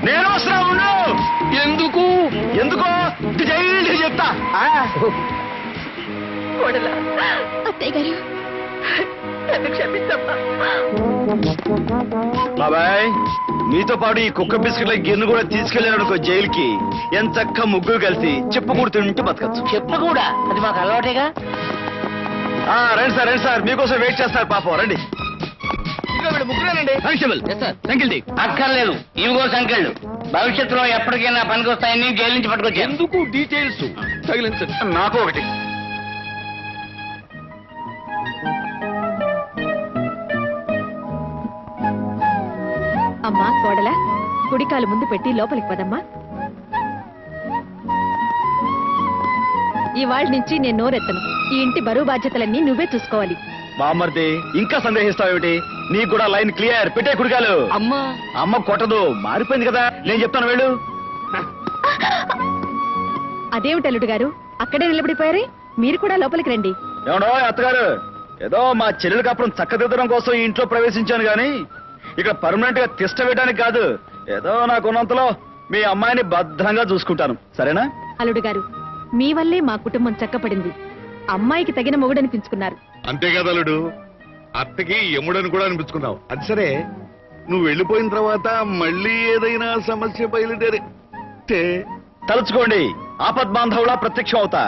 నేను వస్తున్నా ఉండు. ఎందుకు ఎందుకో జైలు చెప్తా. అత్తయ్య గారు నన్ను క్షమించమ్మా. బాబాయ్ మీతో పాటు ఈ కుక్క బిస్కెట్ల గిన్నె కూడా తీసుకెళ్ళానుకో జైలుకి. ఎంచక్క ముగ్గురు కలిసి చెప్పుకూడు తింటూ బతకచ్చు. చెప్పు కూడా అది మాకు అలవాటేగా. రండి సార్ రండి సార్, మీకోసం వెయిట్ చేస్తారు పాపం. రండి. ముగ్గురేనండి. అక్కర్లేదు, ఇవిగో సంఖ్యలు భవిష్యత్తులో ఎప్పటికైనా పనికి వస్తాయని జైలు నుంచి పట్టుకొచ్చాను. ఎందుకు డీటెయిల్స్ తగిలించండి. నాకు ఒకటి. అమ్మా కోడలా, కుడికాలు ముందు పెట్టి లోపలికి పదమ్మా. ఇవాళ నుంచి నేను నోరెత్తను. ఈ ఇంటి బరువు బాధ్యతలన్నీ నువ్వే చూసుకోవాలి. బామ్మర్ది ఇంకా సందేహిస్తావేమిటి? నీకు కూడా లైన్ క్లియర్. పెట్టే కుడికాలు. అమ్మా అమ్మ కొట్టదు, మారిపోయింది కదా. నేను చెప్తాను వెళ్ళు. అదేమిటి అల్లుడు గారు అక్కడే నిలబడిపోయారే? మీరు కూడా లోపలికి రండి. ఏమడో అత్తగారు, ఏదో మా చెల్లెలికి అప్పుడు చక్కదిద్దడం కోసం ఈ ఇంట్లో ప్రవేశించాను గాని ఇక్కడ పర్మనెంట్ గా తిష్ట వేయడానికి కాదు. ఏదో నాకున్నంతలో మీ అమ్మాయిని భద్రంగా చూసుకుంటాను. సరేనా? అల్లుడు గారు మీ వల్లే మా కుటుంబం చక్కపడింది. అమ్మాయికి తగిన మొగుడనిపించుకున్నారు. అంతేకాదు అల్లుడు, అత్తకి యముడని కూడా అనిపించుకున్నావు. అది సరే, నువ్వు వెళ్ళిపోయిన తర్వాత మళ్ళీ ఏదైనా సమస్య బయలుదేరే తలుచుకోండి, ఆపద్బాంధవులా ప్రత్యక్షం అవుతా.